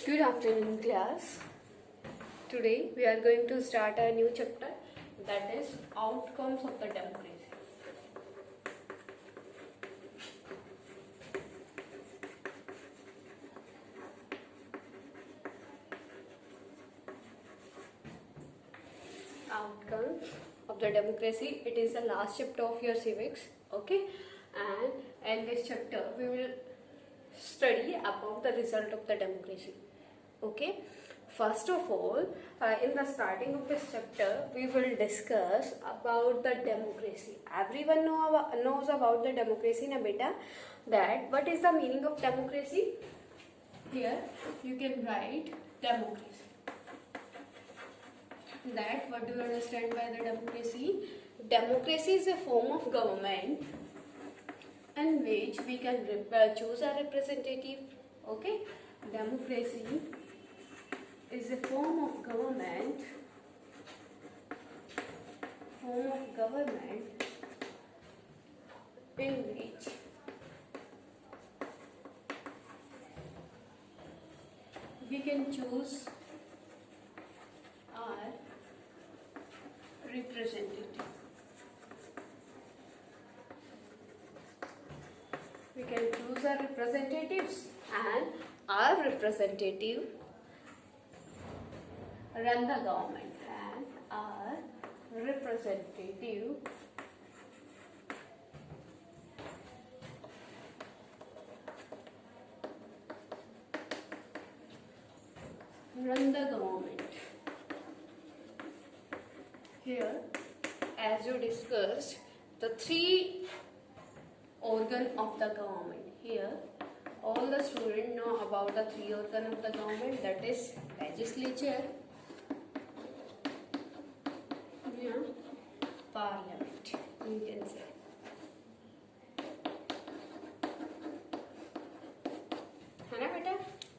Good afternoon, class. Today we are going to start a new chapter, that is outcomes of the democracy. Outcomes of the democracy. It is the last chapter of your civics. Okay, and in this chapter we will study about the result of the democracy. Okay, first of all, in the starting of this chapter we will discuss about the democracy. Everyone knows about the democracy na beta, that what is the meaning of democracy. Here you can write democracy. That what do you understand by the democracy? Democracy is a form of government in which we can choose a representative. Okay, democracy is a form of government in which we can choose our representative. We can choose our representatives, and our representative run the government, and our representative run the government. Here, as you discussed, the three organ of the government. Here, all the students know about the three organ of the government, that is legislature, parliament, you can say. है ना बेटा?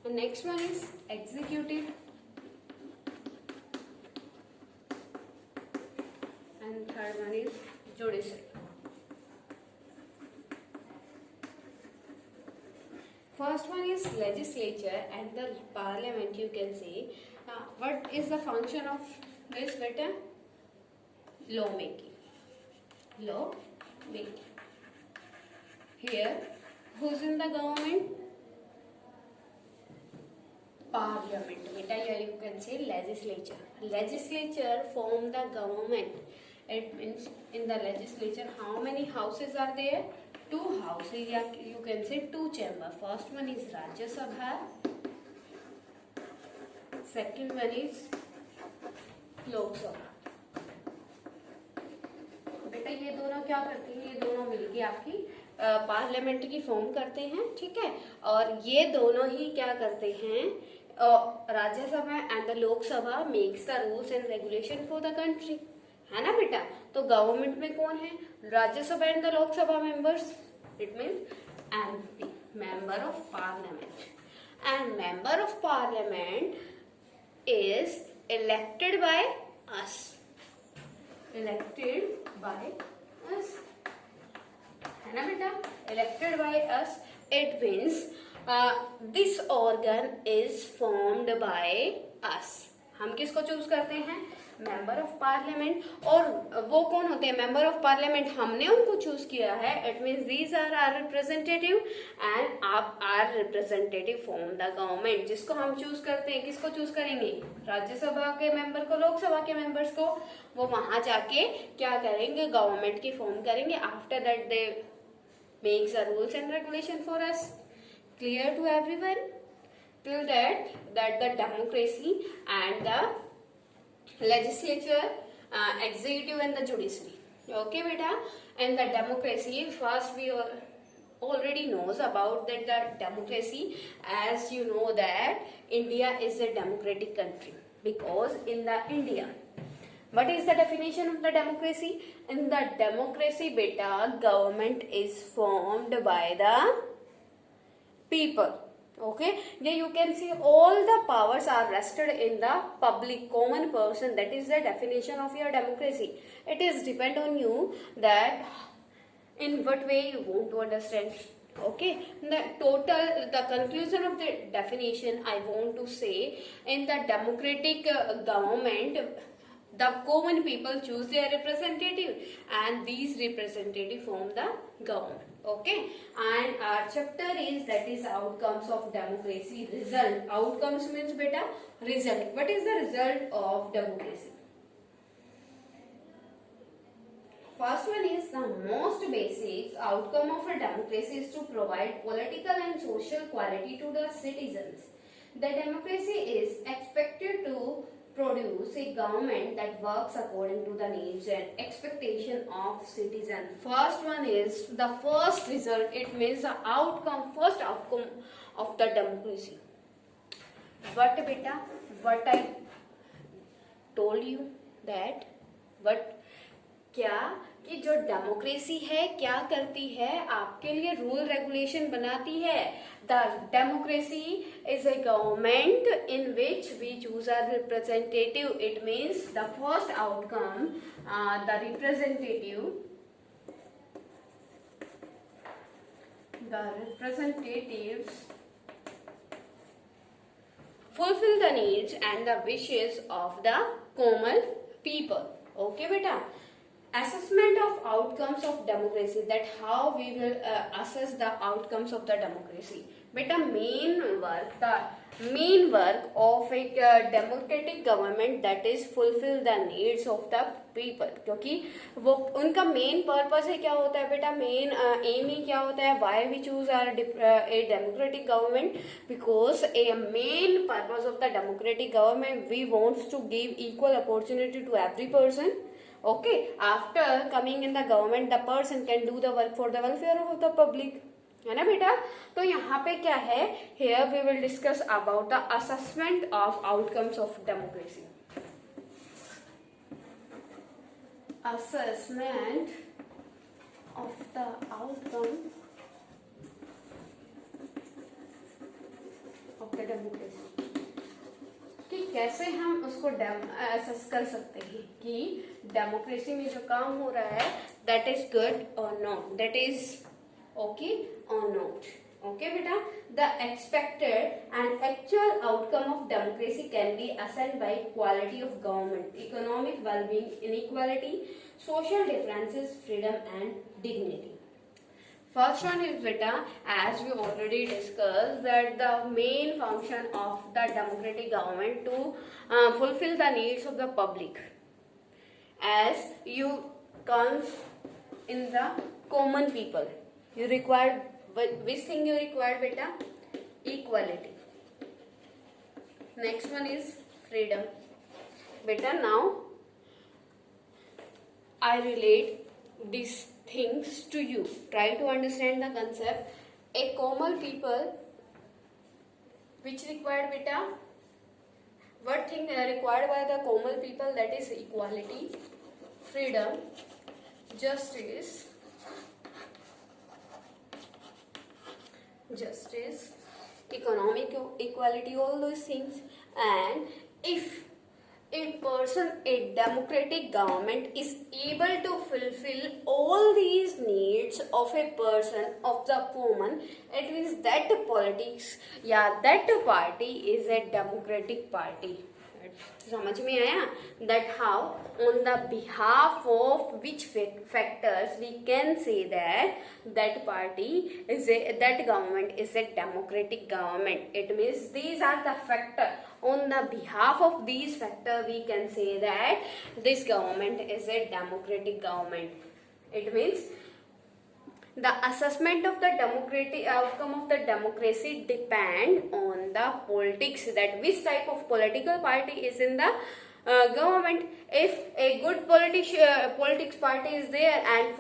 The next one is executive, and third one is judiciary. First one is legislature and the parliament, you can say. What is the function of this beta? Law making. Here, who's in the government? Parliament. Beta, here you can say legislature. Legislature form the government. It means in the legislature, how many houses are there? Two houses, you can say two chambers. First one is Rajya Sabha. Second one is Lok Sabha. बेटा ये दोनों क्या करते हैं? ये दोनों मिलके आपकी पार्लियामेंट की फॉर्म करते हैं, ठीक है। और ये दोनों ही क्या करते हैं? Rajya Sabha and the Lok Sabha makes the rules and regulation for the country, है ना बेटा। तो गवर्नमेंट में कौन है? Rajya Sabha and the Lok Sabha members, it means MP, member of parliament, and member of parliament is elected by us. Elected by us, है ना बेटा? Elected by us. It means this organ is formed by us. हम किसको choose करते हैं? Member of parliament. और वो कौन होते हैं? मेंबर ऑफ पार्लियामेंट हमने उनको चूज किया है। It means these are are representative and आप are representative form the government. जिसको हम चूज करते हैं, किसको चूज करेंगे? राज्यसभा के मेंबर को, लोकसभा के मेंबर्स को। वो वहां जाके क्या करेंगे? गवर्नमेंट की फॉर्म करेंगे। After that they makes the rules and regulation for us. Clear to everyone? Till that the democracy and the legislature, executive and the judiciary. Okay beta? And the democracy, first we already knows about that the democracy, as you know that India is a democratic country, because in the India, what is the definition of the democracy? In the democracy beta, government is formed by the people. Okay, there you can see all the powers are vested in the public common person. That is the definition of your democracy. It is depend on you that in what way you want to understand. Okay, the conclusion of the definition I want to say, in the democratic government, the common people choose their representative, and these representative form the government. Okay, and our chapter is, that is outcomes of democracy. Result. Outcomes means beta result. What is the result of democracy? First one is, the most basic outcome of a democracy is to provide political and social equality to the citizens. The democracy is expected to produce a government that works according to the needs and expectation of citizens. First one is the first result. It means the outcome, first outcome of the democracy. What beta? What I told you that, what, क्या कि जो democracy है क्या करती है, आपके लिए rule regulation बनाती है. The democracy is a government in which we choose our representative. It means the first outcome, the representatives fulfill the needs and the wishes of the common people. Okay beta. Assessment of outcomes of democracy, that how we will assess the outcomes of the democracy. Beta, main work of a democratic government, that is fulfill the needs of the people. क्योंकि वो उनका main purpose है, क्या होता है बेटा, main M ही क्या होता है, why we choose our a democratic government, because a main purpose of the democratic government, we wants to give equal opportunity to every person. Okay, after coming in the government, the person can do the work for the welfare of the public. है ना बेटा. तो यहाँ पे क्या है, here we will discuss about the assessment of outcomes of democracy. Assessment of the outcome of the democracy. कि कैसे हम उसको असेस कर सकते हैं कि डेमोक्रेसी में जो काम हो रहा है, दैट इज गुड और नॉट, दैट इज ओके और नॉट. ओके बेटा. The expected and actual outcome of democracy can be assessed bye quality of government, economic wellbeing, inequality, social differences, freedom and dignity. First one is beta, as we already discussed, that the main function of the democratic government to fulfill the needs of the public. As you comes in the common people, you require, which thing you require beta? Equality. Next one is freedom. Beta, now I relate this things to you. Try to understand the concept. A common people, which required beta, what thing required by the common people, that is equality, freedom, justice, economic equality, all those things. And if a democratic government is able to fulfill all these needs of a person, of the common, it means that politics, that party is a democratic party. समझ में आया? That how, on the behalf of which factors we can say that party is that government is a democratic government. It means these are the factors. On the behalf of these factors, we can say that this government is a democratic government. It means the assessment of the democratic outcome of the democracy depend on the politics, that which type of political party is in the government. If a good politics party is there and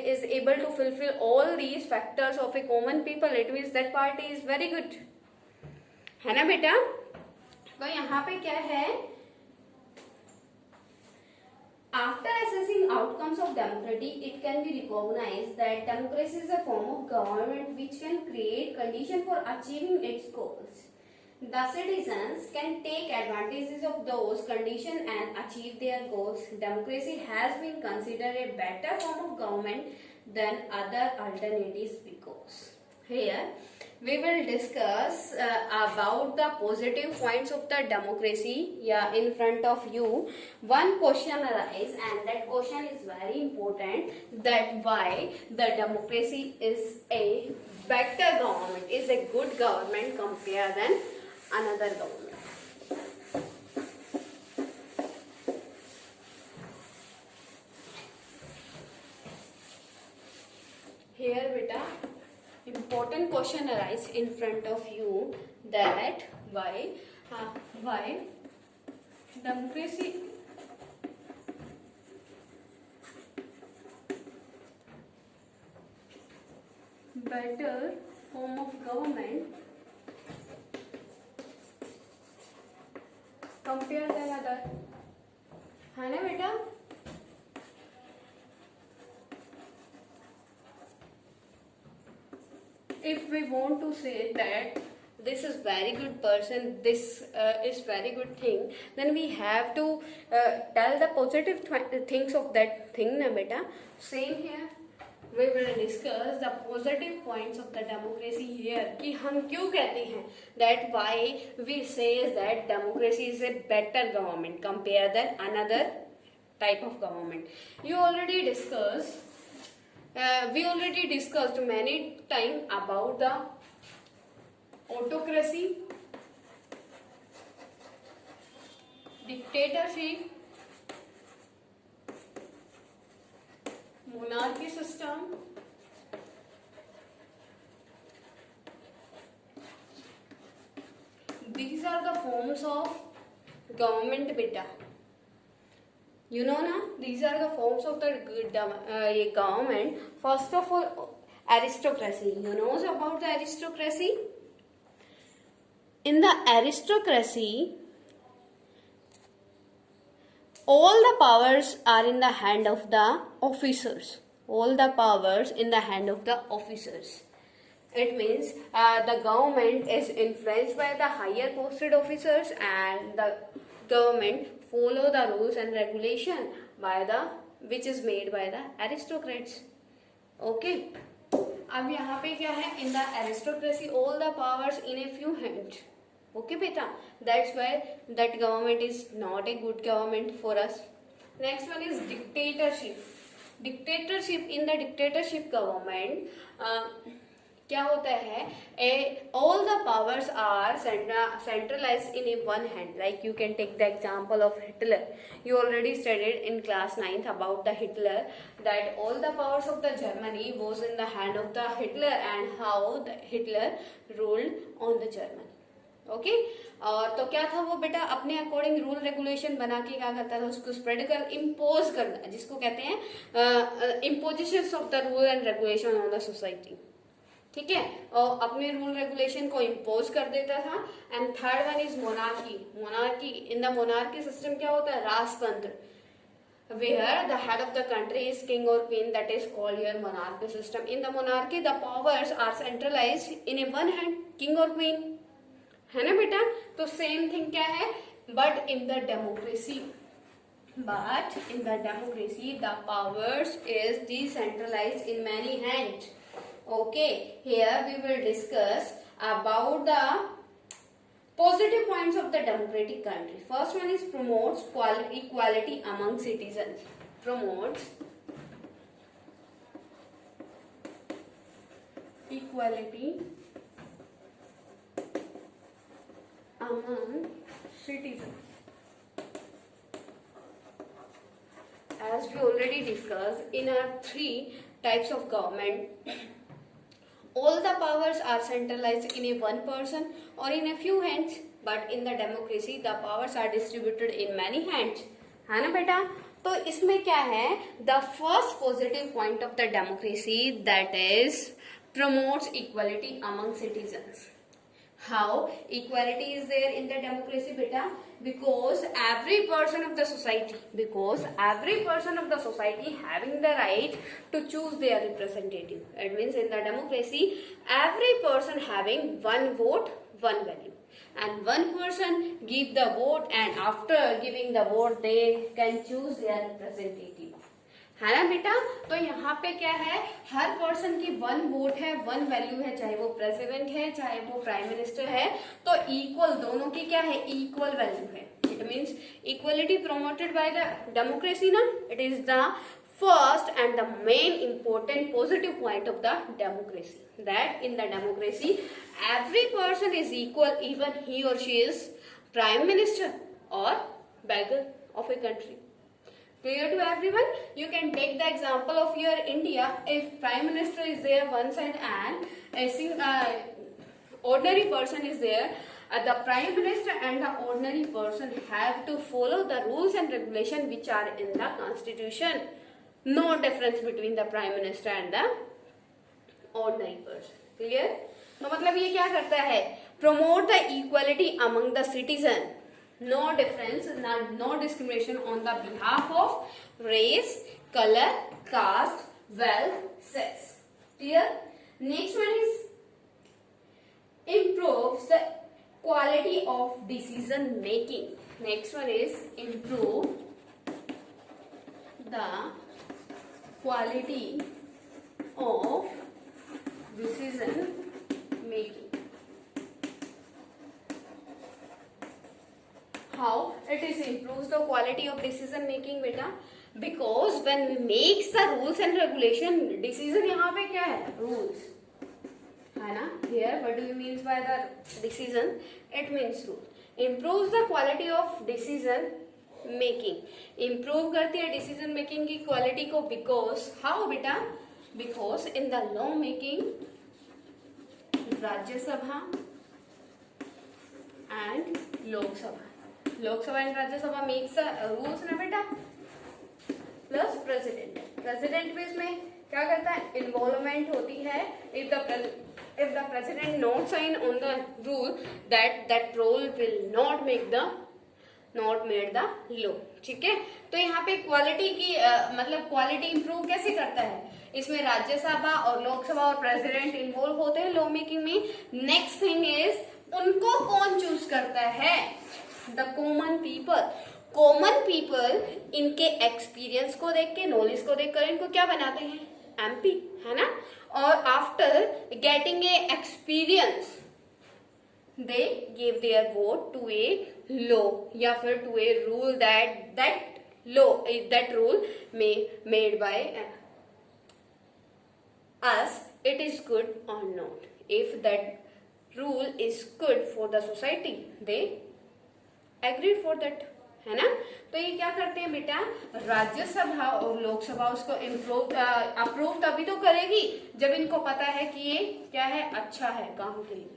is able to fulfill all these factors of a common people, it means that party is very good. है ना बेटा? तो यहाँ पे क्या है, after assessing outcomes of democracy, it can be recognized that democracy is a form of government which can create conditions for achieving its goals. The citizens can take advantages of those conditions and achieve their goals. Democracy has been considered a better form of government than other alternatives because, here we will discuss about the positive points of the democracy. Yeah, in front of you one question arises, and that question is very important, that why the democracy is a better government, is a good government compared than another government. Here beta, important question arise in front of you, that why democracy better form of government compared than other, है ना बेटा? If we want to say that this is very good person, this is very good thing, then we have to tell the positive things of that thing, na beta? Same here, we will discuss the positive points of the democracy here, कि हम क्यों कहते हैं that why we say that democracy is a better government compared than another type of government. You already discussed. We already discussed many times about the autocracy, dictatorship, monarchy system, these are the forms of government beta. You know na, these are the forms of the government. First of all, aristocracy. You know about the aristocracy? In the aristocracy, all the powers are in the hand of the officers. All the powers in the hand of the officers. It means the government is influenced by the higher posted officers, and the government follow the rules and regulation by the which is made by the aristocrats. Okay. अब यहाँ पे क्या है? In the aristocracy, all the powers in a few hands. Okay, beta. That's why that government is not a good government for us. Next one is dictatorship. Dictatorship, in the dictatorship government, क्या होता है? All the powers are centralized in a one hand. Like you can take the example of Hitler. You already studied in class 9th about the Hitler, that all the powers of the Germany was in the hand of the Hitler, and how the Hitler ruled on the Germany. Okay और तो क्या था वो बेटा? अपने according rule regulation बना के क्या करता था? उसको स्प्रेड कर, इम्पोज करना, जिसको कहते हैं imposition of the rule and regulation on the society. ठीक है, और अपने रूल रेगुलेशन को इम्पोज कर देता था. And third one is monarchy. Monarchy, in the monarchy system क्या होता है? राजतंत्र, where the head of the country is king or queen, that is called your monarchy system. In the monarchy, the powers are centralized in a one hand, king or queen. है ना बेटा? तो same thing क्या है? But in the democracy, the powers is decentralized in many hands. Okay, here we will discuss about the positive points of the democratic country. First one is promotes equality among citizens. Promotes equality among citizens. As we already discussed, in our 3 types of government, all the powers are centralized in a one person or in a few hands, but in the democracy the powers are distributed in many hands. है ना बेटा? तो इसमें क्या है? The first positive point of the democracy, that is promotes equality among citizens. How equality is there in the democracy, beta? Because every person of the society having the right to choose their representative. It means in the democracy, every person having one vote, one value, and one person give the vote, and after giving the vote they can choose their representative. है ना बेटा। तो यहाँ पे क्या है, हर person की 1 vote है, 1 वैल्यू है, चाहे वो प्रेसिडेंट है चाहे वो प्राइम मिनिस्टर है, तो इक्वल, दोनों की क्या है, इक्वल वैल्यू है। It means equality promoted by the democracy ना, it is the first and the main important positive point of the democracy, that in the democracy every person is equal, even he or she is prime minister or beggar of a country. Clear to everyone? You can take the example of your India. If prime minister is there one side and ordinary person is there, the prime minister and the ordinary person have to follow the rules and regulation which are in the constitution. No difference between the prime minister and the ordinary person. Clear? तो मतलब ये क्या करता है, promote the equality among the citizen. No difference, no discrimination on the behalf of race, color, caste, wealth, sex. Clear? Next one is improves the quality of decision making. Next one is improve the quality of decision making. How it is improves the quality of decision making beta? Because when we makes the rules and regulation, decision यहाँ पे क्या है, rules है ना. Here what do you means by the decision? It means rule. Improves the quality of decision making, improve करती है decision making की quality को. बिकॉज हाउ बेटा? Because in the law making Rajya Sabha and Lok Sabha and Rajya Sabha makes rules ना बेटा, plus president भी इसमें क्या करता है, इन्वॉल्वमेंट होती है. If the president not sign on the rule, that rule will not made the law. ठीक है. तो यहाँ पे क्वालिटी की मतलब क्वालिटी इंप्रूव कैसे करता है, इसमें राज्यसभा और लोकसभा और प्रेसिडेंट इन्वॉल्व होते हैं लॉ मेकिंग में. नेक्स्ट थिंग इज उनको कौन चूज करता है, द कॉमन पीपल इनके एक्सपीरियंस को देख के, नॉलेज को देखकर इनको क्या बनाते हैं, एमपी, है ना. और after getting a experience they gave their vote to a law या फिर to a rule that rule made by us, it is good or not. If that rule is good for the society, they agree for that, है ना. तो ये क्या करते हैं बेटा, राज्यसभा और लोकसभा उसको अप्रूव तभी तो करेगी जब इनको पता है कि ये क्या है, अच्छा है काम के लिए,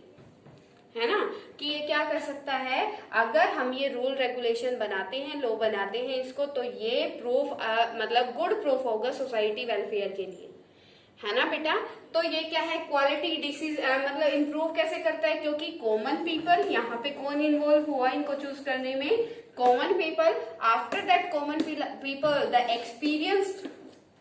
है ना, कि ये क्या कर सकता है. अगर हम ये रूल रेगुलेशन बनाते हैं, लॉ बनाते हैं इसको, तो ये प्रूफ मतलब गुड प्रूफ होगा सोसाइटी वेलफेयर के लिए, है ना बेटा. तो ये क्या है, क्वालिटी डिसीज मतलब इम्प्रूव कैसे करता है, क्योंकि कॉमन पीपल, यहाँ पे कौन इन्वॉल्व हुआ इनको चूज करने में, common people. After that common people the experienced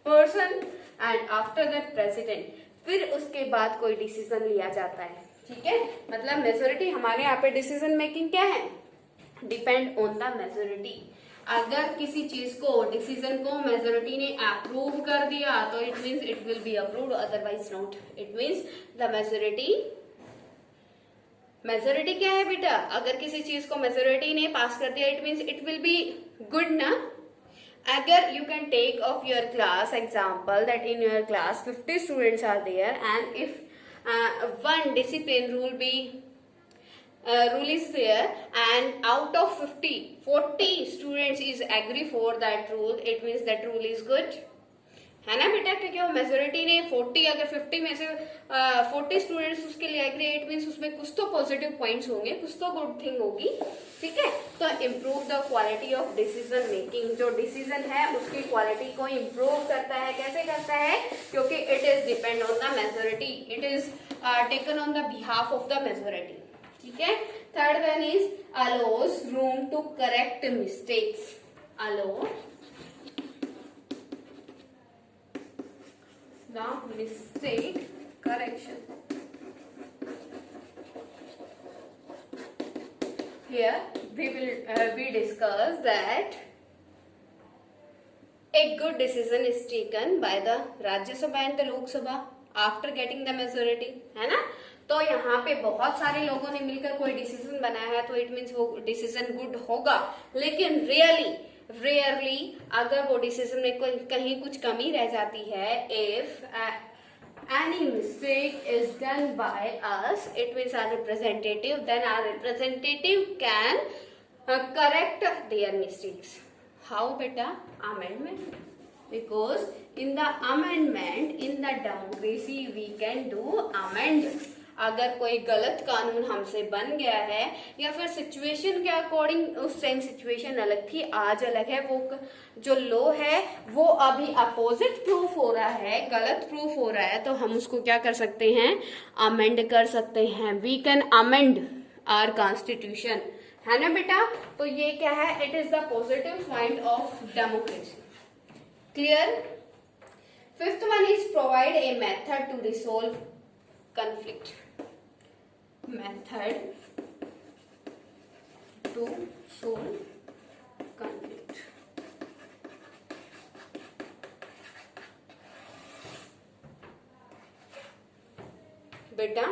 person and after that president, फिर उसके बाद कोई डिसीजन लिया जाता है. ठीक है. मतलब मेजोरिटी हमारे यहाँ पे डिसीजन मेकिंग क्या है, डिपेंड ऑन द मेजोरिटी. अगर किसी चीज को, डिसीजन को मेजोरिटी ने अप्रूव कर दिया तो it means it will be approved, otherwise not. It means the majority क्या है बेटा, अगर किसी चीज को मेजोरिटी ने पास कर दिया, it means it will be good ना. अगर you can take of your class example that in your class 50 students are there, and if one discipline rule is there, and out of 50 40 students is agree for that rule, it means that rule is good, है ना बेटा. क्योंकि वो majority ने 40, अगर 50 में से 40 students उसके लिए एग्री, इट मीन्स उसमें कुछ तो पॉजिटिव पॉइंट्स होंगे, कुछ तो गुड थिंग होगी. ठीक है. तो improve the quality of decision making, जो डिसीजन है उसकी क्वालिटी को इम्प्रूव करता है. कैसे करता है, क्योंकि it is depend on the majority, it is taken on the behalf of the majority. ठीक है. Third one is allows room to correct mistakes. Allow the mistake correction. Here we discuss that a good decision is taken by the Rajya Sabha and the Lok Sabha after getting the majority, है ना. तो यहाँ पे बहुत सारे लोगों ने मिलकर कोई डिसीजन बनाया है, तो इट मीन्स वो डिसीजन गुड होगा. लेकिन रेयरली अगर वो डिसीजन में कोई कहीं कुछ कमी रह जाती है, if any mistake is done by us, it means our representative, then our representative can correct their mistakes. How beta? Amendment. Because in the amendment, in the democracy, we can do amend. अगर कोई गलत कानून हमसे बन गया है या फिर सिचुएशन के अकॉर्डिंग, उस टाइम सिचुएशन अलग थी, आज अलग है, वो जो लॉ है वो अभी अपोजिट प्रूफ हो रहा है, गलत प्रूफ हो रहा है, तो हम उसको क्या कर सकते हैं, अमेंड कर सकते हैं. We can amend our constitution, है ना बेटा. तो ये क्या है, it is the positive point of democracy. Clear. Fifth one is provide a method to resolve conflict. Method to solve conflict. बेटा,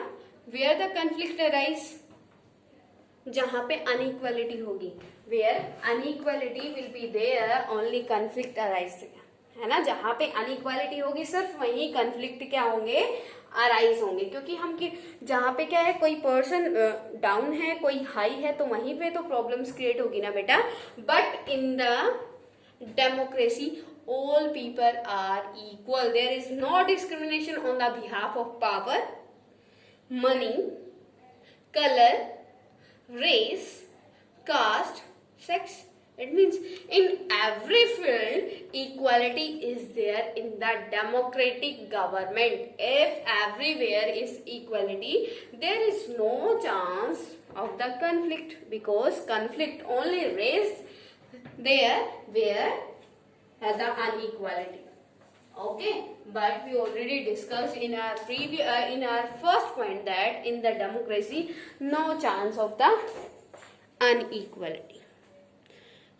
where the conflict arise, जहां पे अनइक्वालिटी होगी, where unequality will be there, only conflict arise, है ना. जहां पे inequality होगी सिर्फ वही conflict क्या होंगे, अराइज होंगे. क्योंकि हम जहाँ पे क्या है, कोई पर्सन डाउन है, कोई हाई है, तो वहीं पे तो प्रॉब्लम्स क्रिएट होगी ना बेटा. But in the democracy all people are equal. There is no discrimination on the behalf of power, money, colour, race, caste, sex. It means in every field equality is there in the democratic government. If everywhere is equality, there is no chance of the conflict, because conflict only raised there where has the inequality. Okay, but we already discussed in our in our first point that in the democracy no chance of the inequality.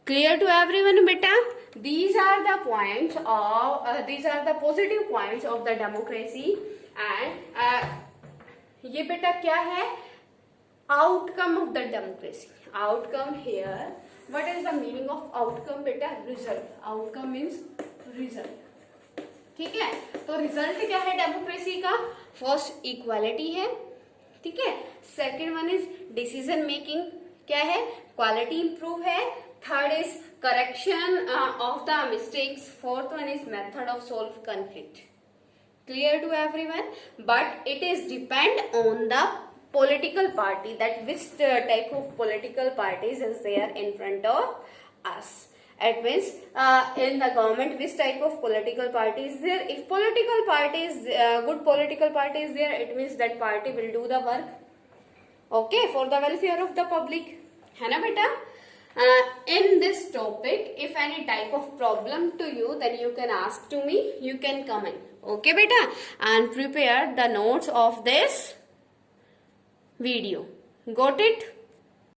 Clear to everyone beta? These are the points of these are the positive points of the democracy. And ये बेटा क्या है, outcome of the democracy. Outcome here, what is the meaning of outcome बेटा? Result. Outcome means result. ठीक है. तो result क्या है डेमोक्रेसी का? फर्स्ट इक्वालिटी है, ठीक है. Second one is decision making, क्या है, क्वालिटी इंप्रूव है. Third is correction of the mistakes. Fourth one is method of solve conflict. Clear to everyone? But it is depend on the political party, that which type of political parties is there in front of us. It means in the government which type of political party is there. If political party is good political party is there, it means that party will do the work, okay, for the welfare of the public, है ना बेटा. In this topic, if any type of problem to you, then you can ask to me, you can comment, okay beta, and prepare the notes of this video. Got it?